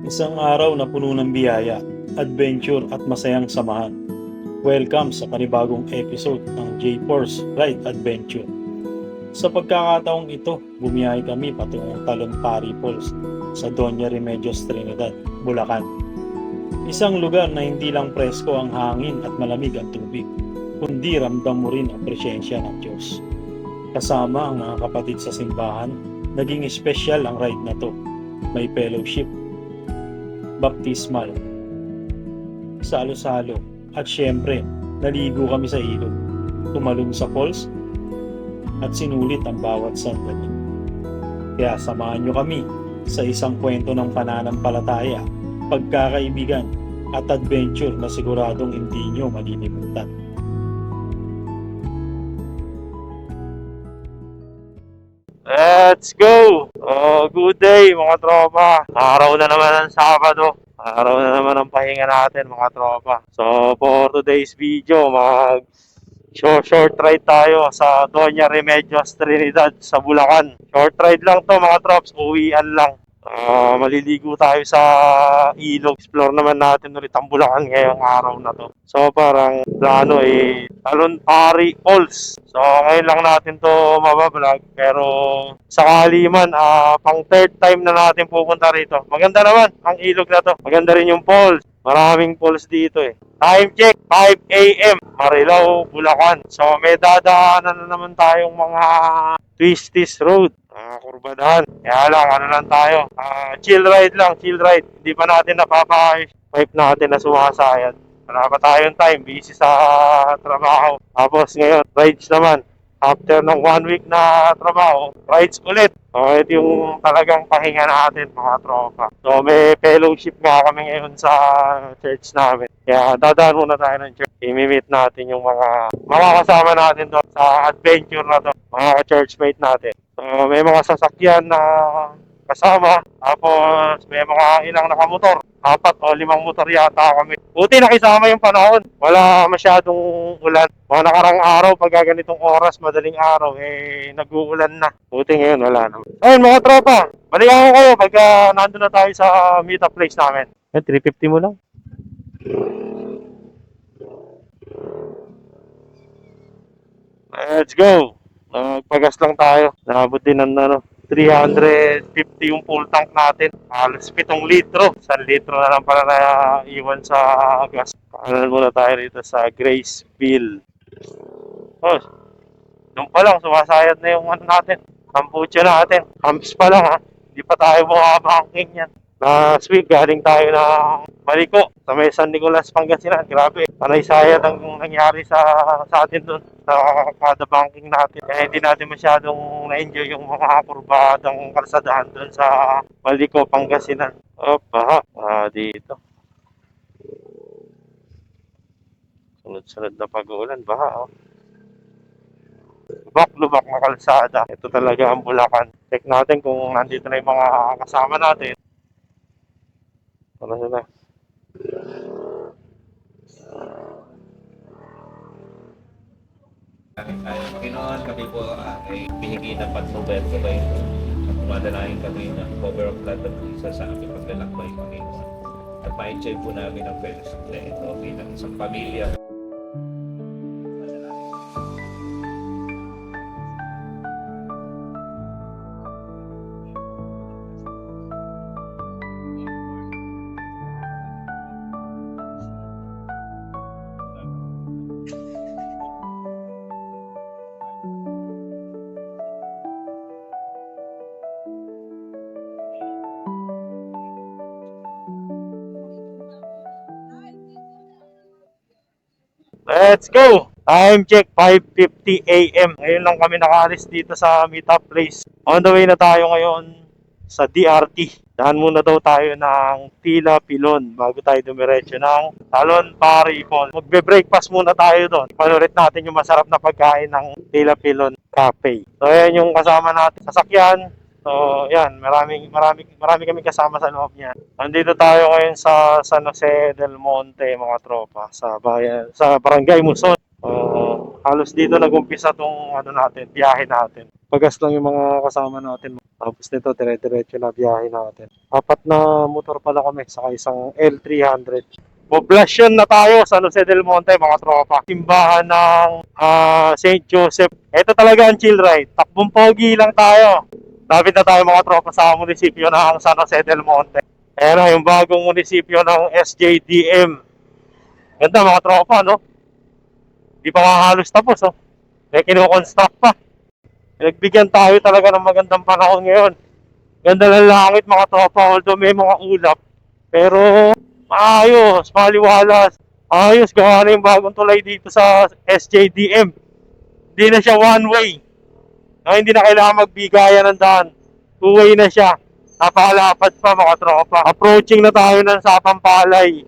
Isang araw na puno ng biyaya, adventure at masayang samahan. Welcome sa panibagong episode ng J-Force Ride Adventure. Sa pagkakataong ito, bumiyahe kami patungong Talon-Pari Falls sa Doña Remedios Trinidad, Bulacan. Isang lugar na hindi lang presko ang hangin at malamig ang tubig, kundi ramdam mo rin ang presensya ng Diyos. Kasama ang mga kapatid sa simbahan, naging espesyal ang ride na to. May fellowship, baptismal, salo-salo, at syempre, naligo kami sa ilog, tumalon sa falls, at sinulit ang bawat sandali. Kaya samahan nyo kami sa isang kwento ng pananampalataya, pagkakaibigan, at adventure na siguradong hindi nyo malilimutan. Let's go! Good day mga tropa. Araw na naman ng Sabado. Araw na naman ang pahinga natin mga tropa. So for today's video, short ride tayo sa Doña Remedios Trinidad sa Bulacan. Short ride lang to mga trops, uwian lang. Maliligo tayo sa ilog. Explore naman natin ulit ang Bulacan ngayong araw na to. So parang plano Talon-Pari Falls. So ngayon lang natin to mabablog, pero sakali man pang third time na natin pupunta rito. Maganda naman ang ilog na to. Maganda rin yung falls. Maraming falls dito eh. Time check, 5 AM, Marilao, Bulacan. So may dadaanan na naman tayong mga twisties road, kurbadahan. Kaya lang, ano lang tayo, chill ride lang, chill ride. Hindi pa natin napapa-pipe natin na sumasayad. Wala pa tayong time, busy sa trabaho. Tapos ngayon, rides naman. After ng 1 week na trabaho, rides ulit. So ito yung talagang pahinga natin mga tropa. So may fellowship nga kami ngayon sa church namin. Kaya dadaan muna tayo ng church. I-meet natin yung mga makakasama natin doon sa adventure na to. Mga churchmate natin. So may mga sasakyan na kasama. Tapos may mga ilang nakamotor. 4 o 5 motor yata kami. Buti nakisama yung panahon. Wala masyadong ulan. Mga nakarang araw, pag ganitong oras, madaling araw, nag-uulan na. Buti ngayon, wala naman. Ayun mga tropa, balikan ko kayo pagka nandun na tayo sa meet-up place namin. 350 mo lang. Let's go. Nagpagas lang tayo. Nabot din ng 350 yung full tank natin. Halos 7 litro. 1 litro na lang pala na iwan sa gas. Pakanan muna tayo rito sa Graceville. Oh, doon pa lang, sumasayad na yung ano natin. Kampucha natin. Camps pa lang ha. Hindi pa tayo bumabangking yan. Last week, galing tayo ng Maliko sa may San Nicolas, Pangasinan. Grabe, panay sayad ang nangyari sa atin doon sa kada banking natin. Kaya hindi natin masyadong na-enjoy yung mga kurbadang kalsadahan doon sa Maliko, Pangasinan. Baha. Dito. Sunod-sunod na pag-uulan. Baha, Lubak-lubak na kalsada. Ito talaga ang Bulacan. Check natin kung nandito na yung mga kasama natin. Ano sila? Panginoon, kami po ay pihingi ng patnubay at gabay po. At tumadalahin kami ng cover of blood of Jesus sa aming paglalakbay, Panginoon. At ma-enjoy po namin ang fellowship na ito bilang isang pamilya. Let's go! Time check, 5:50 AM. Ngayon lang kami nakaalis dito sa meetup place. On the way na tayo ngayon sa DRT. Dahan muna daw tayo ng Tila Pilon bago tayo dumiretso ng Talon-Pari Falls. Magbe-breakfast muna tayo doon. Panulit natin yung masarap na pagkain ng Tila Pilon Cafe. So ayan yung kasama natin sasakyan. So, yan, marami kami kasama sa loob niya. Nandito tayo ngayon sa San Jose del Monte, mga tropa, sa Barangay Muson. Halos dito nag-umpisa tong ano natin, biyahe natin. Pagas lang yung mga kasama natin. Tapos nito, dire-diretso na biyahe natin. Apat na motor pala kami, saka isang L300. Poblasyon na tayo sa San Jose del Monte, mga tropa. Simbahan ng St. Joseph. Ito talaga ang chill ride. Takbong pogi lang tayo. Lapit na tayo mga tropa sa munisipyo ng San Jose del Monte. Ayan na, yung bagong munisipyo ng SJDM. Ganda mga tropa, no? Di pa nga halos tapos, oh. May kino-construct pa. Nagbigyan tayo talaga ng magandang panahon ngayon. Ganda ng langit mga tropa, although may mga ulap. Pero maayos, maliwalas. Ayos, gawa na yung bagong tulay dito sa SJDM. Hindi na siya one way. Hindi na kailangan magbigayan ng daan. Two way na siya. Napakalapad pa mga tropa. Approaching na tayo ng Sapampalay.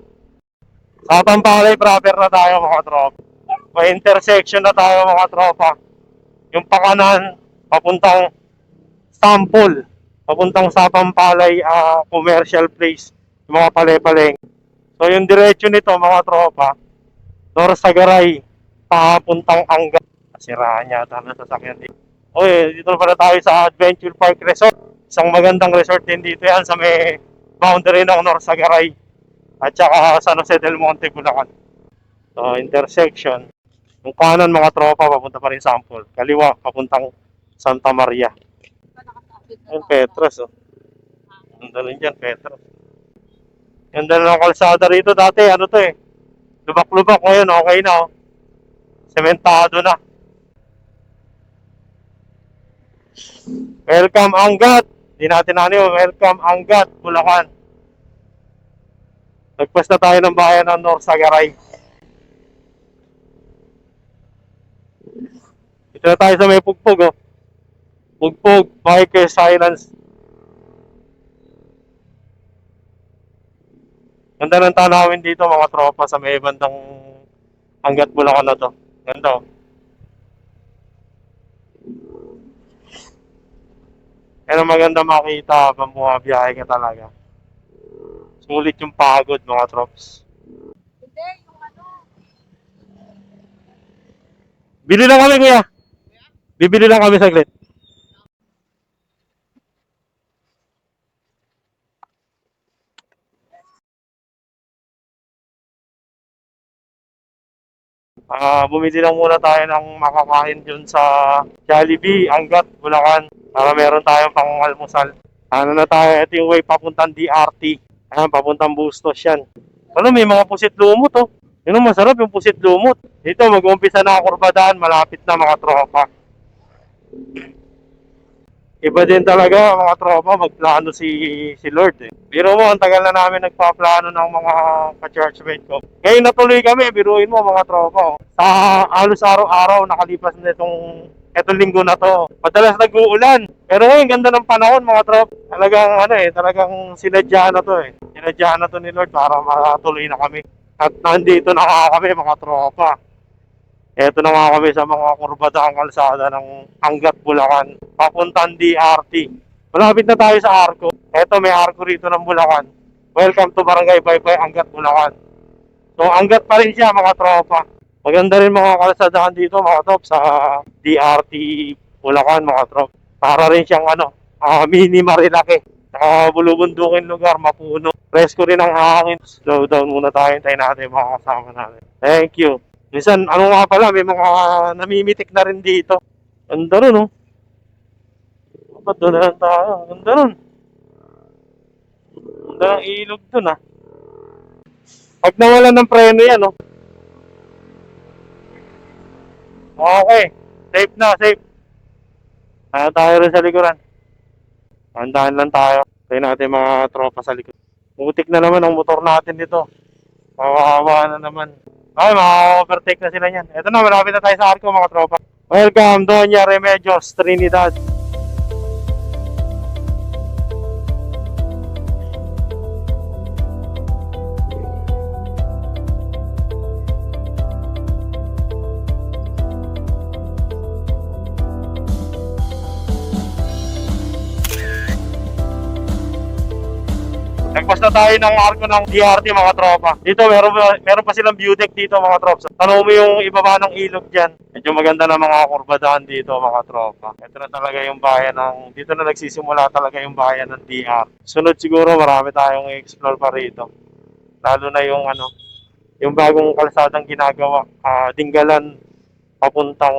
Sapampalay proper na tayo mga tropa. May intersection na tayo mga tropa. Yung pakanan, papuntang Sample. Papuntang Sapampalay commercial place. Yung mga pale-paleng. So yung diretso nito mga tropa, Norsagaray, papuntang Angat. Nasiraan yata na sasakyan dito. Oy, dito na pala tayo sa Adventure Park Resort. Isang magandang resort din dito yan sa may boundary ng Norsagaray at saka San Jose del Monte, Bulacan. So intersection. Yung kanan mga tropa, papunta pa rin Sample. Kaliwa, papuntang Santa Maria. Yung Petros, oh. Ganda rin dyan, Petros. Ganda na ng kalsada rito dati, ano to eh. Lubak-lubak, ngayon okay na, oh. Sementado na. Welcome Angat. Hindi natin welcome Angat, Bulacan. Nagpas na tayo ng bayan ng Norsagaray. Ito na tayo sa may Pugpog, oh. Pugpog, Biker Silence. Ganda ng tanawin dito mga tropa sa may bandang Angat, Bulacan na to. Ganda, oh. Yan ang maganda makita habang bumabiyahe ka talaga. Sulit yung pagod mga trops. Hindi, yung ano. Bili lang kami kuya. Bibili lang kami saglit. Bumili lang muna tayo ng makakain dun sa Jollibee, Angat, Bulacan. Para meron tayong pang-almusal. Ano na tayo, ito yung way papuntang DRT. Ayan, papuntang Bustos yan. Ano, may mga pusit lumot, oh. Yun ang masarap, yung pusit lumot. Dito, mag-uumpisa na ang kurbadaan, malapit na mga tropa. Iba din talaga mga tropa, magplano si Lord eh. Biro mo, ang tagal na namin nagpaplano ng mga ka-churchmate ko. Ngayon natuloy kami, biruin mo mga tropa. Oh. Sa halos araw-araw, nakalipas na itong linggo na to. Madalas nag-uulan. Pero ngayon, ganda ng panahon mga tropa. Talagang sinadya na to eh. Sinadya na to ni Lord para matuloy na kami. At nandito na kami mga tropa. Eto na nga kami sa mga kurbadang kalsada ng Angat, Bulacan. Papuntang DRT. Malapit na tayo sa Arco. Eto may Arco rito ng Bulacan. Welcome to Barangay Baybay, Angat, Bulacan. So Angat pa rin siya mga tropa. Maganda rin mga kalsadahan dito mga trop sa DRT Bulacan mga trop. Para rin siyang mini Marilaki. Bulubundukin lugar, mapuno. Presko rin ang hangin. Slow down muna tayo, hintayin natin mga kasama natin. Thank you. Minsan, nga pala, may mga namimitik na rin dito. Ganda rin, oh. Ba't doon na lang tayo? Ganda rin. Ganda ng ilog doon, ah. Pag nawalan ng preno yan, oh. Okay. Safe na, safe. Tayo rin sa likuran. Andahan lang tayo. Tayo natin mga tropa sa likod. Mutik na naman ang motor natin dito. Mawawa na naman. Okay, ma-overtake na sila yan. Ito na, malapit na tayo sa Arco mga tropa. Welcome, Doña Remedios, Trinidad. Nagpas na tayo ng arko ng DRT mga tropa. Dito meron pa silang view deck dito mga tropa. Tanong mo yung ibaba ng ilog dyan. Medyo maganda na mga kurbadahan dito mga tropa. Ito na talaga yung bayan ng, dito na nagsisimula talaga yung bayan ng DR. Sunod siguro marami tayong i-explore pa rito. Lalo na yung yung bagong kalsadang ginagawa, Dingalan papuntang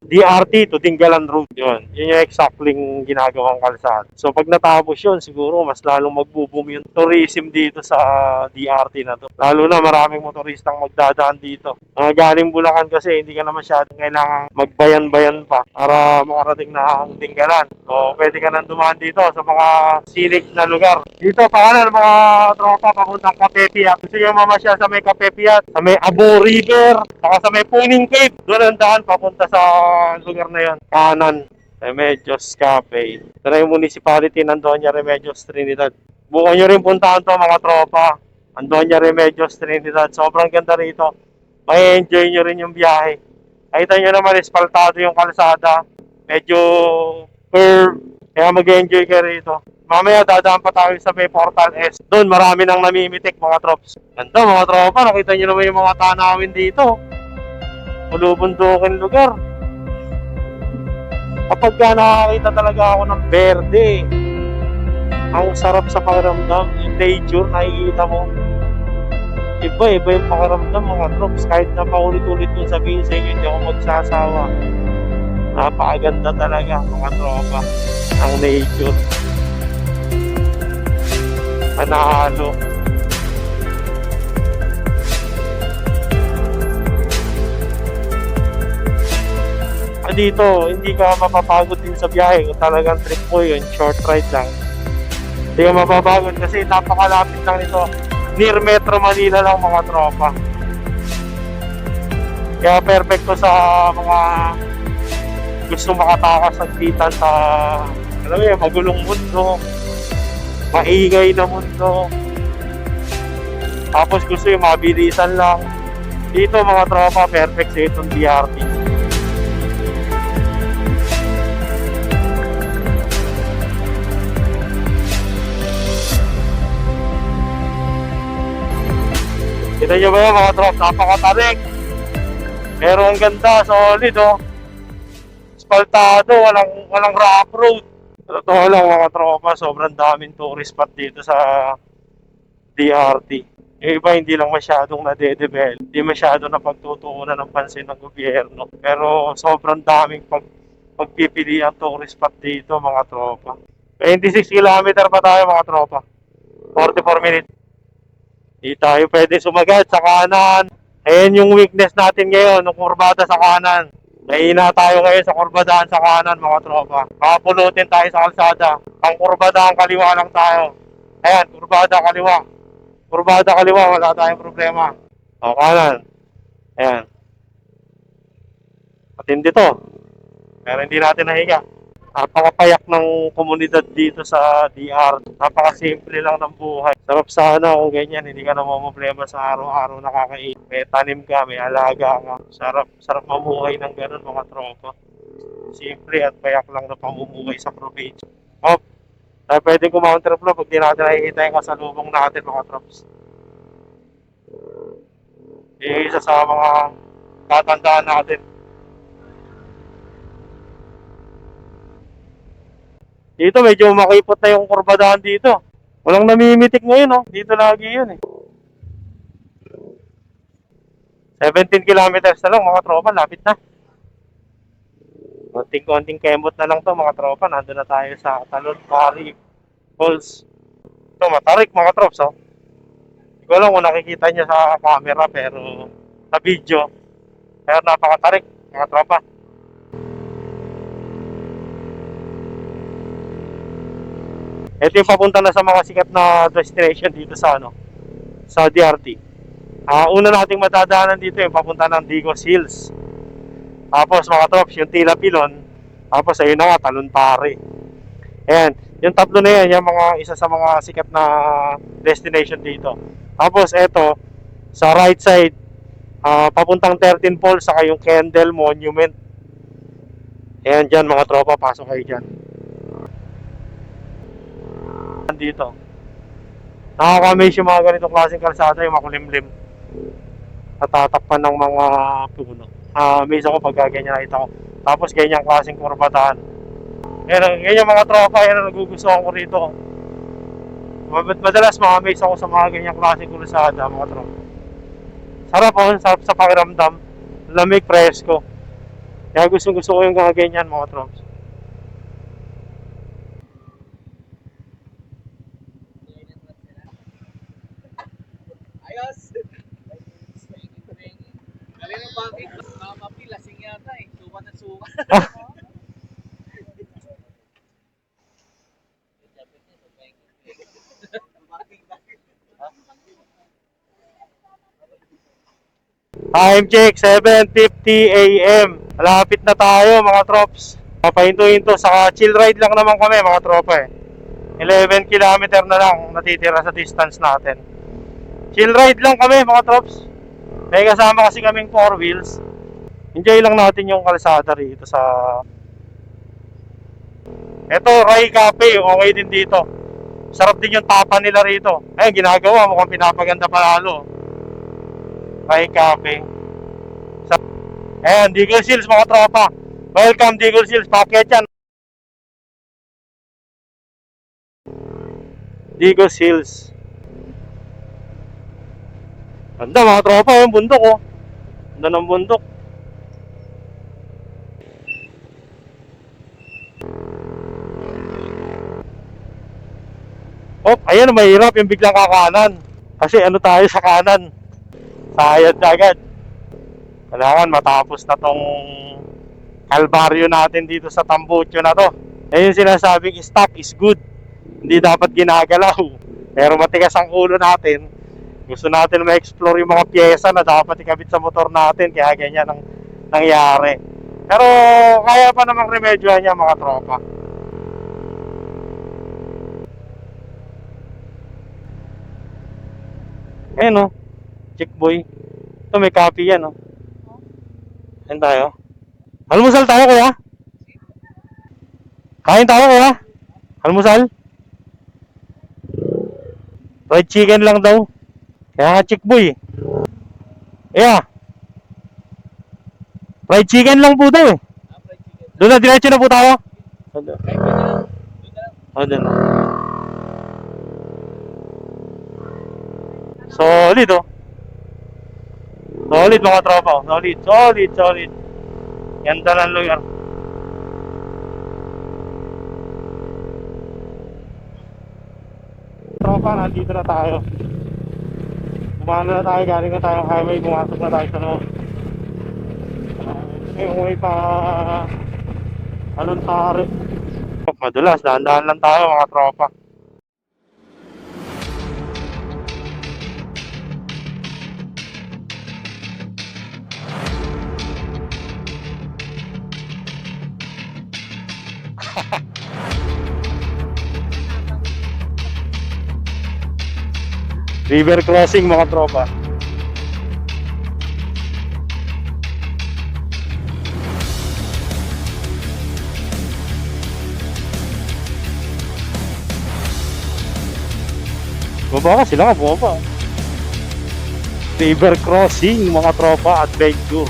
DRT to Dingalan Road. Yun yung exactly ginagawang kalsada. So pag natapos yun, siguro mas lalong magbo-boom yung tourism dito sa DRT na to. Lalo na maraming motoristang magdadaan dito. Galing Bulacan kasi hindi ka na masyadong kailangan magbayan-bayan pa para makarating na ang Dingalan. So pwede ka nang dumaan dito sa mga scenic na lugar. Dito pangalan mga tropa papuntang Capepiat. Gusto nyo mamasyal sa may Capepiat, sa may Abo River, saka sa may Puning Cave. Doon ang daan papunta sa lugar na yon. Kanan, Remedios Cafe. Ito na yung municipality ng Doña Remedios Trinidad. Bukan nyo rin puntahan to mga tropa. Ang Doña Remedios Trinidad. Sobrang ganda rito. May enjoy nyo rin yung biyahe. Nakita nyo naman, espaltado yung kalsada. Medyo curve. Kaya mag-enjoy ka rito. Mamaya dadaan pa tayo sa may Portal S. Doon marami nang namimitik mga trops. Ganda mga tropa. Nakita nyo naman yung mga tanawin dito. Bulubundukin lugar. Kapag nakakita talaga ako ng berde, ang sarap sa pakiramdam. Yung nature, nakikita mo. Iba yung pakiramdam mga trops. Kahit na paulit-ulit yung sabihin sa inyo, hindi ako magsasawa. Napakaganda talaga mga tropa. Ang nature. Panalo. Dito, hindi ka mapapagod din sa biyahe kung talagang trip mo yun, short ride lang. Hindi ka mapapagod kasi napakalapit lang nito. Near Metro Manila lang mga tropa. Kaya perfecto sa mga gusto makatakas ng bitan sa magulong mundo, maingay na mundo. Tapos gusto yung mabilisan lang. Dito mga tropa, perfect sa itong DRT. Kita nyo ba yun mga tropa? Napakatarik. Pero ang ganda, solid oh. Espaltado, walang rough road. Totoo lang mga tropa, sobrang daming tourist spot dito sa DRT. Yung iba hindi lang masyadong nade-develop, hindi masyado na pagtutuunan ng pansin ng gobyerno. Pero sobrang daming pagpipili ang tourist spot dito mga tropa. 26 km pa tayo mga tropa. 44 minutes. Di tayo pwede sumagat sa kanan. Ayan yung weakness natin ngayon, ng kurbada sa kanan. Nahihina tayo ngayon sa kurbadahan sa kanan mga tropa. Makapulutin tayo sa kalsada. Ang kurbadahan kaliwa lang tayo. Ayan, kurbada kaliwa. Kurbada kaliwa, wala tayong problema. O, kanan. Ayan. Matindi to. Pero hindi natin nahiga. Napakapayak ng komunidad dito sa DR. Napakasimple lang ng buhay. Sarap sana kung ganyan, hindi ka na problema sa araw-araw nakakain. May tanim ka, may alaga ka. Sarap mamuhay ng ganun mga tropa. Simple at payak lang na pamumuhay sa probinsya. Oh, pwede kumounterflow pag di natin nakikita yung kasalubong natin mga trops. Yung isa sa mga tatandaan natin. Dito medyo makipot na yung kurbadahan dito. Walang namimitik ngayon, no? Dito lagi yun, eh. 17 kilometers na lang, mga tropa. Lapit na. Konting-konting kemot na lang to, mga tropa. Nandun na tayo sa Talon Pari Falls. Ito, matarik, mga trops, oh. Hindi ko alam kung nakikita niya sa camera, pero sa video. Pero napakatarik, mga tropa. Ito yung papunta na sa mga sikat na destination dito sa sa DRT. Una nating matadaanan dito yung papunta ng Digos Hills. Tapos mga trops, yung Tila Pilon. Tapos ayun na nga, Talon Pari. Ayan, yung tatlo na yan, yung mga isa sa mga sikat na destination dito. Tapos eto, sa right side, papuntang 13 Falls, saka yung Kendall Monument. Ayan dyan mga tropa, pasok kayo dyan. Dito. Nakaka-amaze yung mga ganitong klaseng kalsada, yung makulimlim. Natatakpan ng mga puno. Amaze ako pagka ganyan nakita ko. Tapos ganyan klaseng kurbadahan. Ganyan mga tropa, yan ang nagugustuhan ko rito. Madalas ma-amaze ako sa mga ganyang klaseng kalsada, mga tropa. Sarap oh, sarap sa pakiramdam. Lamig, presko. Kaya gusto ko yung mga ganyan, mga tropa. Ayos! Galing ng bakit? Mama P, lasing yata eh. Suka na suka. Time check, 7:50 AM. Malapit na tayo mga trops. Papahinto-hinto, saka chill ride lang naman kami mga tropa eh. 11 kilometer na lang natitira sa distance natin. Chill ride lang kami mga trops. May kasama kasi kaming 4 wheels. Enjoy lang natin yung kalsada rito sa... Ito, Rai Cafe, okay din dito. Sarap din yung tapa nila rito. Ayun, ginagawa, mukhang pinapaganda pa lalo. Rai Cafe. Ayan, Deagle Hills mga tropa. Welcome Deagle Hills, packet yan. Deagle Hills. Ganda mga tropa, yung bundok oh. Ganda ng bundok. Oh, ayan, mahirap yung biglang kakanan. Kasi ano tayo sa kanan. Sayad agad. Kailangan matapos na tong kalbaryo natin dito sa Tambucho na to. Ayun sinasabing stock is good. Hindi dapat ginagalaw. Pero matigas ang ulo natin. Gusto natin ma-explore yung mga pyesa na dapat ikabit sa motor natin. Kaya ganyan ang nangyari. Pero kaya pa namang remedyohan niya mga tropa. Ayun oh. Chick boy. Ito may copy yan oh. Kain tayo. Almusal tayo kuya? Kain tayo kuya? Almusal? Fried chicken lang daw. Kaya nga chick boy. Yeah. Fried chicken lang po daw eh. Doon na, diretso na po tayo. O, doon na. Solid oh. Solid mga tropa. Solid. Ganda ng lugar. Tropa, nandito na tayo. Bumano na tayo, galing na tayo highway, pumasok na tayo sa loob. May pa anong tari. Madulas, dahan-dahan lang tayo mga tropa. River crossing mga tropa. Baba ka, sila nga bumaba. River crossing mga tropa, adventure.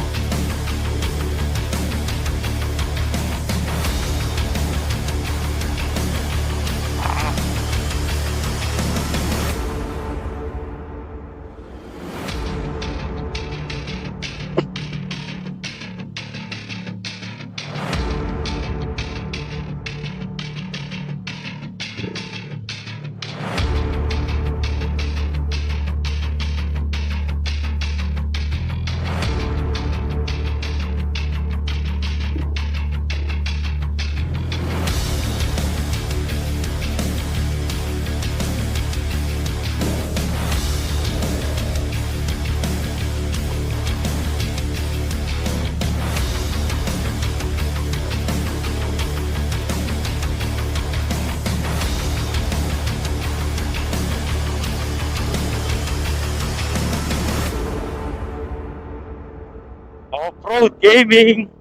Off-road gaming.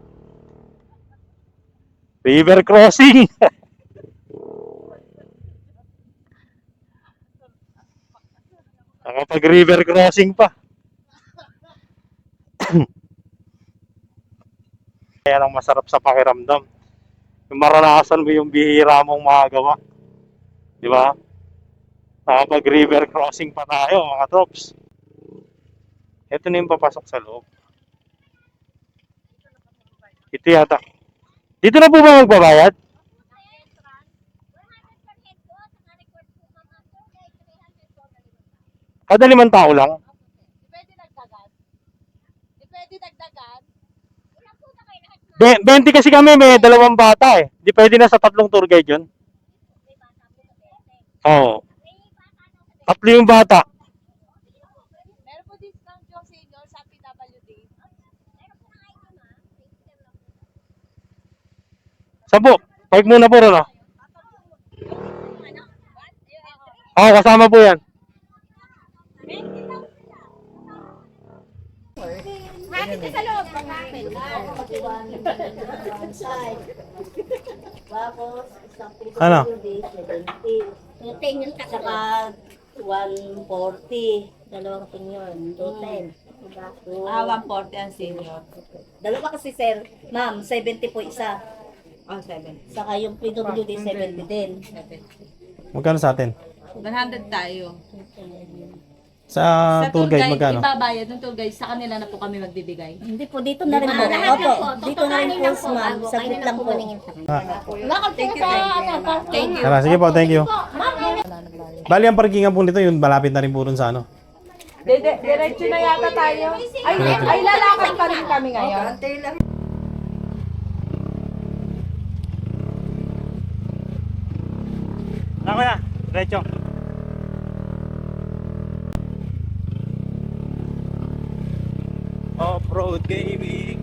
River crossing. Nakapag-river crossing pa. Kaya lang masarap sa pakiramdam. Yung maranasan mo yung bihira mong magawa. Di ba? Nakapag-river crossing pa tayo, mga trops. Ito na yung papasok sa loob. Ito yata. Dito na po ba magbabayad? Kada 5 tao lang? Pwede dagdagan. Pwede dagdagan. 20 kasi kami, may 2 bata eh. Di pwede na sa 3 tour guide yun? Oo. 3 yung bata. Meron po discount yung senior sa PWD. 5 muna po rin ah. Oo, kasama po yan. Bakit sa loob? Tapos, isang piso Ano? tingin ka saka 140. Dalawang tingin. 210. 140 ang senior. Dalawa kasi sir. Ma'am, 70 po isa. Oh, 7. Saka yung PWD 70 din. Magkano sa atin? 100 tayo. Sa tour guide, magkano? Ibabayad ng tour guide, sa kanila na po kami magbibigay. Hindi po, dito na rin po. Opo, dito na rin po, ma'am. Saglit lang po. Thank you. Tara, sige po, thank you. Bali, ang parkingan po nito, yun, malapit na rin po rin sa ano. Diretso na yata tayo. Ay lalakad pa rin kami ngayon. Ano kuya? Diretso. Off-road gaming.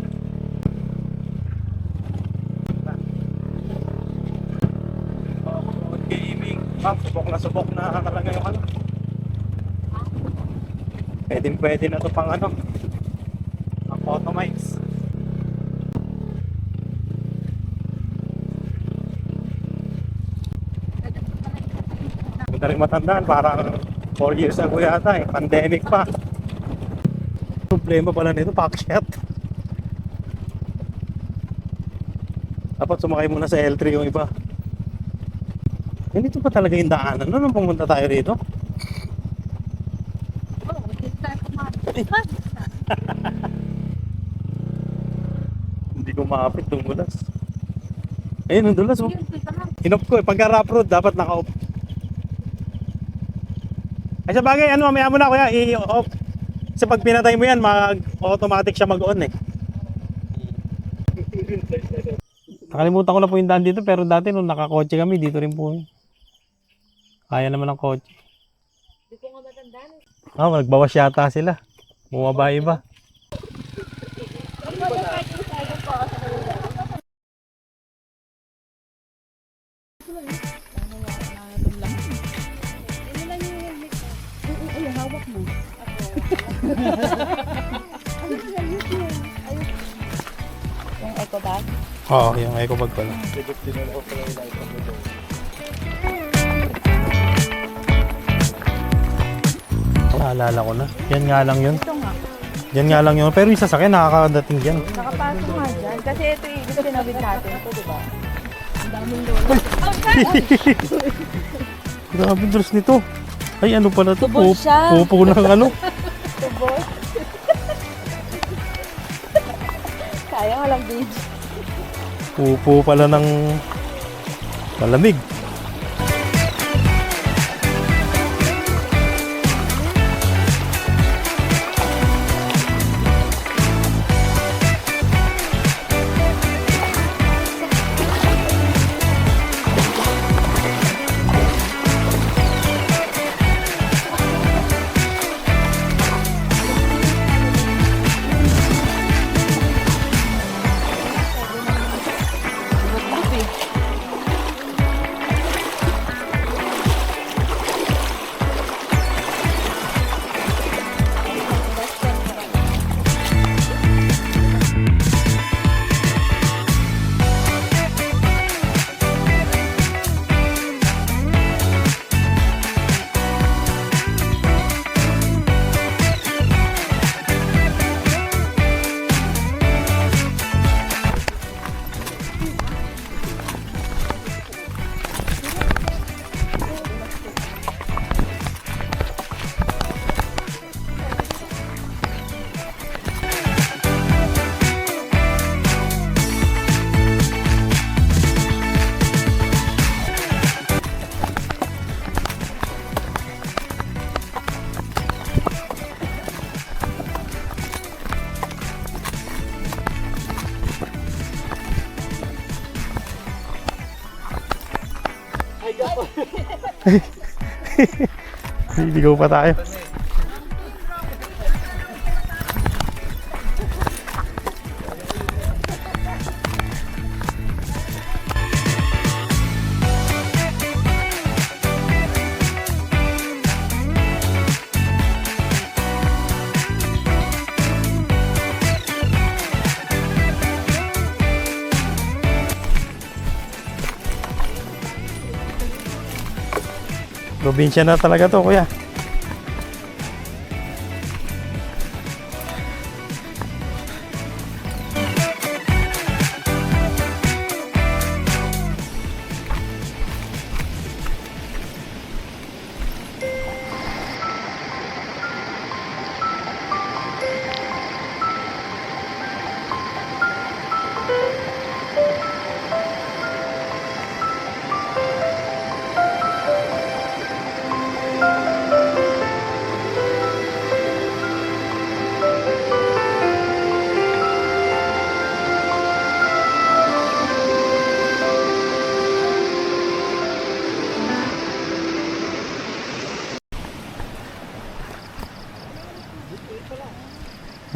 Off-road gaming. Subok na talaga yung ano. Pwede na to pang ano. Ang automize. Hindi rin matandaan, parang 4 years ago yata eh. Pandemic pa. Problema pala nito, packet. Dapat sumakay muna sa L3 yung iba. Ganito pa talaga yung daanan. Ano nung pumunta tayo rito? Hindi ko maapit itong dulas. Ayun, ang dulas. Oh. Inop ko eh. Pagka rough road, dapat naka-off. Ay sa bagay, ano, mamaya mo na kuya, i-off. Kasi pag pinatay mo yan, automatic siya mag-on eh. Nakalimutan ko na po yung daan dito, pero dati nung nakakotse kami, dito rin po. Kaya naman ng kotse. Hindi ko nga matandaan. Nagbawas yata sila. Bumaba iba. Yung eco bag. Oo, yung eco bag pala. Naalala ko na. Yan nga lang yun. Ito nga. Yan nga lang yun. Pero yung sasakyan, nakakadating dyan. Nakapasok nga dyan. Kasi ito yung sinabit natin. Ito, diba? Ang daming lola. Grabe dress nito. Ay, ano pala ito? Tubos siya. Pupo ng ano. Tubos. Sayang walang beach. Pupo pala ng malamig. Liligaw pa tayo. Probinsya na talaga to, kuya.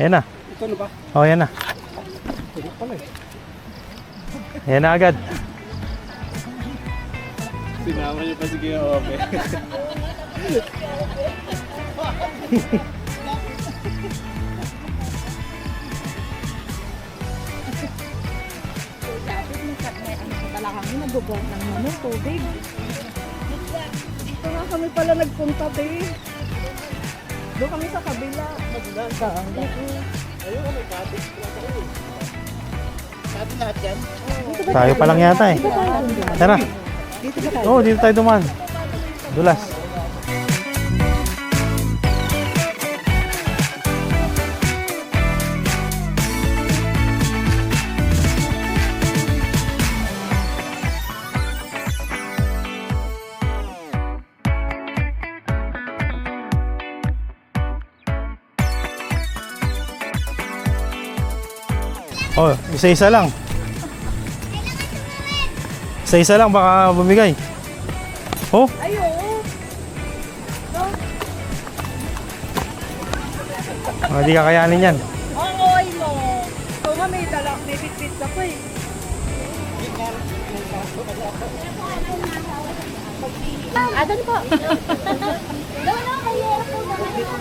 Ayan na. Ito na ba? Oh, ayan na. Ito pala eh. Ayan na agad. Sinama niyo pa si Kuya Ope. Dito nga kami pala nagpunta, babe. Doon kami sa kabila. Saan? Tayo pa lang yata eh. Tara. Oo, dito tayo duman. Dulas. Oh, isa-isa lang. Isa-isa lang baka bumigay. Oh, Ay, oo. hindi kakayanin yan. Oo, ay mo. Ito nga may dala, may bitbit ako eh. Adan po.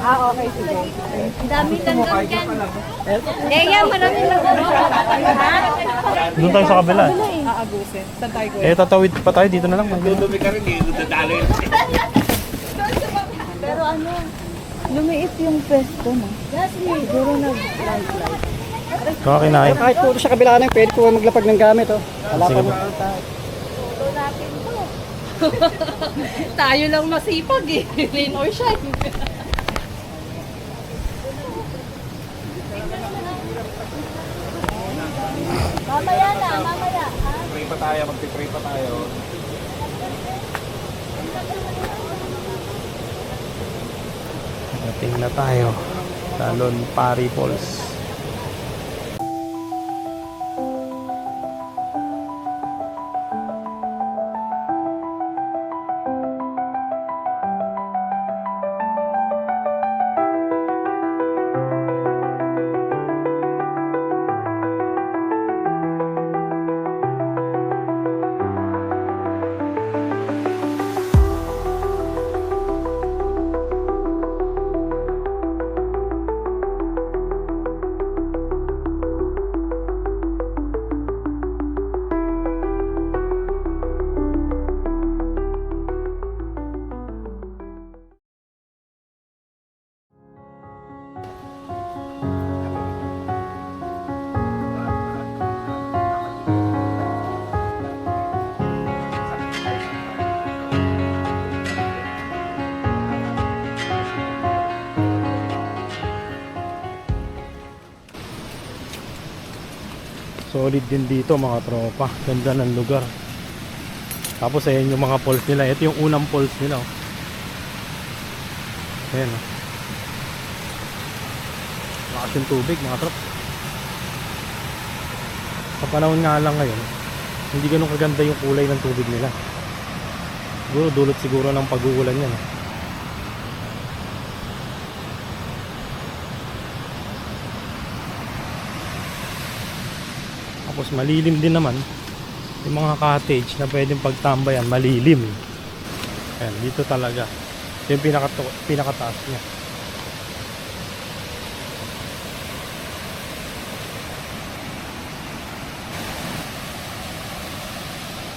Okay, sige. Ang dami langgam dyan. Yan, maraming lang. Doon tayo sa kabila. Aabusin. Saan tayo ko? Tatawid pa tayo dito na lang. Dudumi ka rin eh. Dadalo yun. Pero ano, Lumiit yung pwesto mo. Siguro nag-landslide. Okay na kayo. Kahit puro sa kabila na pwede ko maglapag ng gamit oh. Wala Sige pa ba? Tayo lang masipag eh. Rain or shine. mamaya na, mamaya. Pray pa tayo, magpipray pa tayo. Dating na tayo. Talon Pari Falls. Solid din dito mga tropa. Ganda ng lugar. Tapos ayan yung mga falls nila. Ito yung unang falls nila. Oh. Ayan oh. Lakas yung tubig mga trop. Sa panahon nga lang ngayon, hindi ganun kaganda yung kulay ng tubig nila. Siguro dulot siguro ng pag-uulan yan. Tapos malilim din naman. Yung mga cottage na pwedeng pagtambayan, malilim. Ayan, dito talaga. Ito yung pinakataas niya.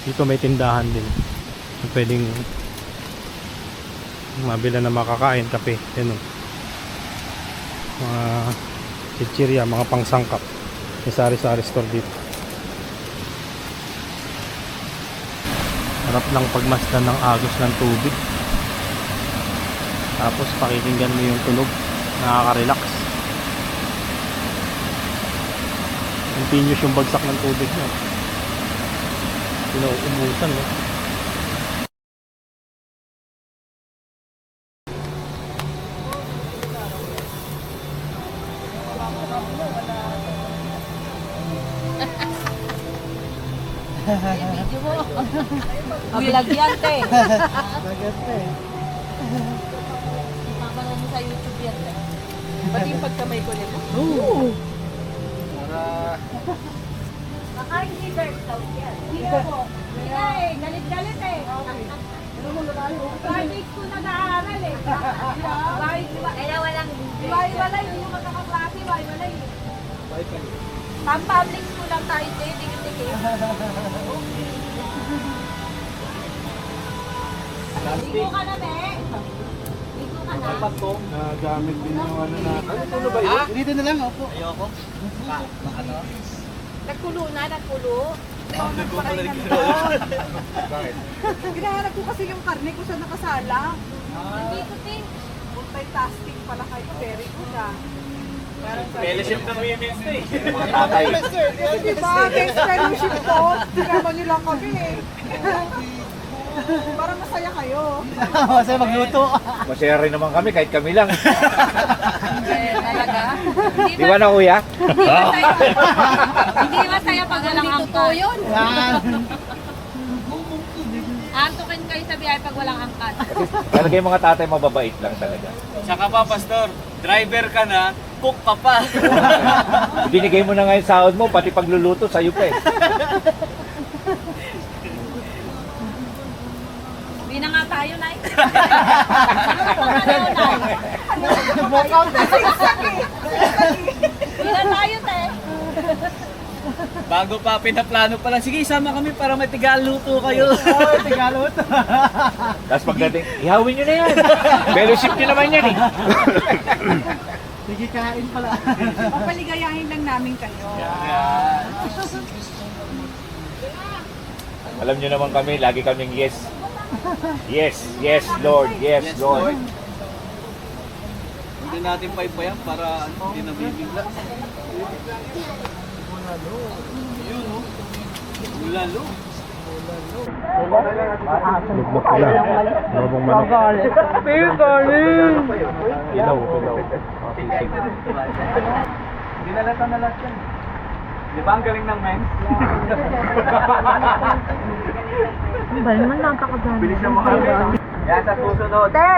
Dito may tindahan din. Pwedeng mabila na makakain, kape. Yan o. Mga chichirya, mga pangsangkap. May sari-sari store dito. Harap lang pagmasdan ng agos ng tubig. Tapos pakikinggan mo yung tunog. Nakaka-relax. Continuous yung bagsak ng tubig niya. Pinuumusan, no? Vlog yan, te. Ipapanood mo sa YouTube yan. Pati yung pagkamay ko nito. Baka hindi bird sound yan. Hindi po. Eh, galit-galit eh. Private school nag-aaral eh. Kaya walang... Iwalay, hindi yung magkakaklase, iwalay. Pang-public school lang tayo, te. Dikit-dikit. Ligo ka na, be. Ligo ka na. Gamit din yung ano na. Dito na lang, opo. Ayoko. Nagkulo na, nagkulo. Bakit? Ginahanap ko kasi yung karne ko sa nakasala. Hindi ko tin. Multitasking pala kayo. Very good ah. Fellowship ng women's day. Mga tatay. Diba? Next fellowship to. Sinama niyo lang kami eh. Para masaya kayo. Masaya magluto. Masaya rin naman kami kahit kami lang. Talaga? Di ba na kuya? Hindi masaya pag walang angkat. Yun. Antukin kayo sa biyahe pag walang angkat. Talaga yung mga tatay mababait lang talaga. Tsaka pa, Pastor, driver ka na, cook ka pa. Binigay mo na nga yung sahod mo, pati pagluluto sa'yo pa eh. Hindi na nga tayo, Nay. Walkout na sigsag eh. Hindi na tayo, te. Bago pa, pinaplano pa lang. Sige, isama kami para may tigaluto kayo. Oo, tigaluto. Tapos pagdating, ihawin nyo na yan. Fellowship nyo naman yan eh. Sige, kain pala. Papaligayahin lang namin kayo. Alam nyo naman kami, lagi kaming yes. Yes, yes Lord, yes Lord. Hindi natin paipayan para hindi nabibigla. Ulalo. Lugbok na. Lobong manok. Ilaw. Dinalata na lahat yan. Di ba ang galing ng men? Ba naman napakaganda. Bilis na makakita. Kaya sa susunod, Te,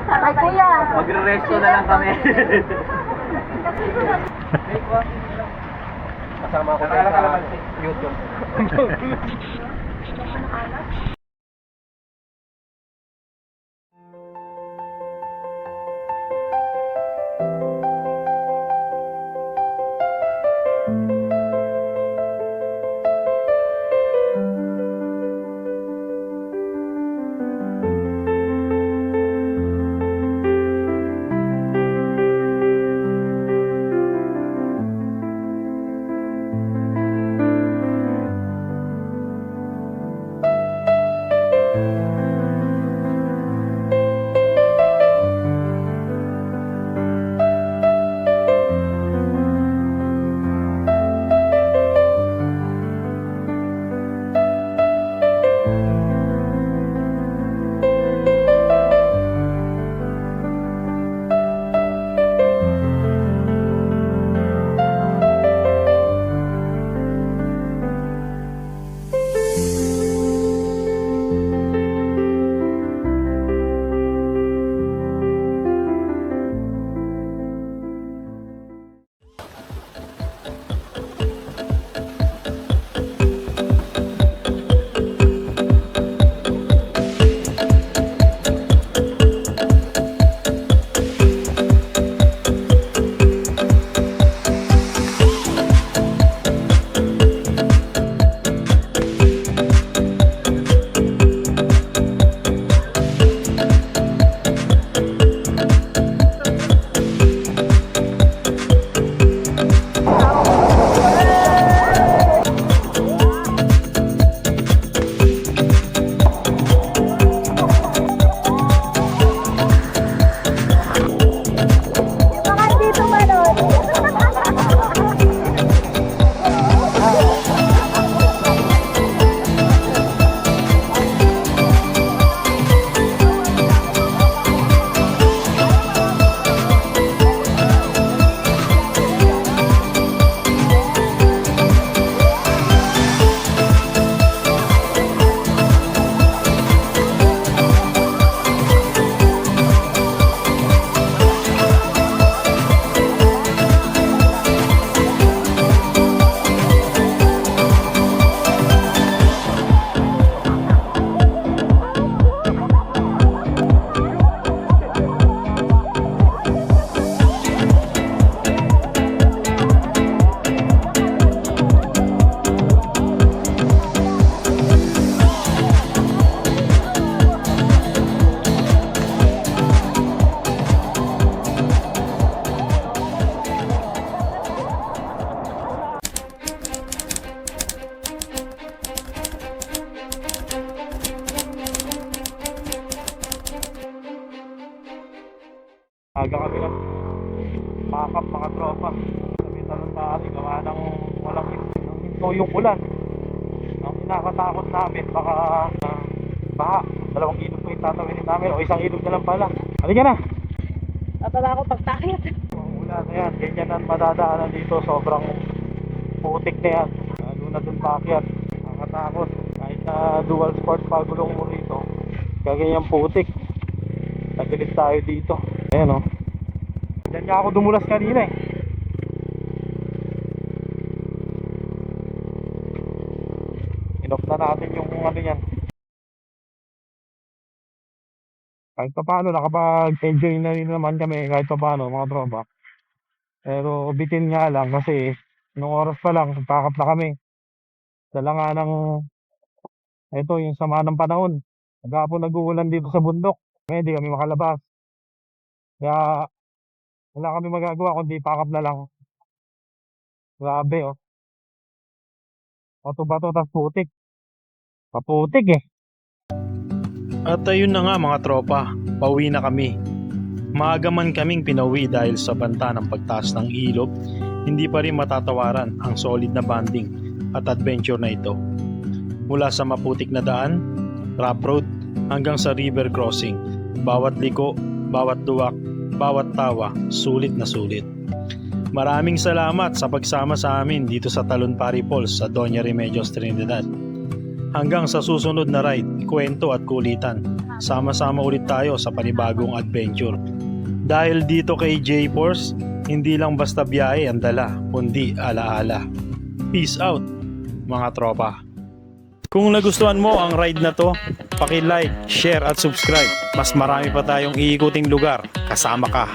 ay kuya. magre-resto na lang kami. Kasama ko sa YouTube. Aga kami ng pakap mga tropa. Sabi talon pari, gawa ng walang hinto yung ulan. Ang kinakatakot namin, baka baha. 2 ilog po yung tatawinin namin o 1 ilog na lang pala. Halika na! Tatala ako pagtakit. Ulan na yan, ganyan ang madadaanan dito. Sobrang putik na yan. Lalo na dun paakyat. Nakakatakot. Kahit na dual sport pagulong mo rito, kaganyang putik. Tagilid tayo dito. Ayan o. Diyan nga ako dumulas kanina eh. Inop na natin yung ano yan. Kahit pa paano, nakapag-enjoy na rin naman kami kahit pa paano mga tropa. Pero bitin nga lang kasi nung oras pa lang, kakap na kami. Dala nga ng, ito yung sama ng panahon. Nagkapon nag-uulan dito sa bundok. Ngayon hindi kami makalabas. Kaya wala kami magagawa kundi pakap na lang. Grabe oh. Bato-bato tas putik. Paputik eh. At ayun na nga mga tropa, pauwi na kami. Maaga man kaming pinauwi dahil sa banta ng pagtaas ng ilog, hindi pa rin matatawaran ang solid na bonding at adventure na ito. Mula sa maputik na daan, rough road, hanggang sa river crossing, bawat liko, bawat duwak, bawat tawa, sulit na sulit. Maraming salamat sa pagsama sa amin dito sa Talon Pari Falls sa Doña Remedios Trinidad. Hanggang sa susunod na ride, kwento at kulitan, sama-sama ulit tayo sa panibagong adventure. Dahil dito kay J-Force, hindi lang basta biyahe ang dala, kundi alaala. Peace out, mga tropa. Kung nagustuhan mo ang ride na to, paki-like, share at subscribe. Mas marami pa tayong iikuting lugar, kasama ka.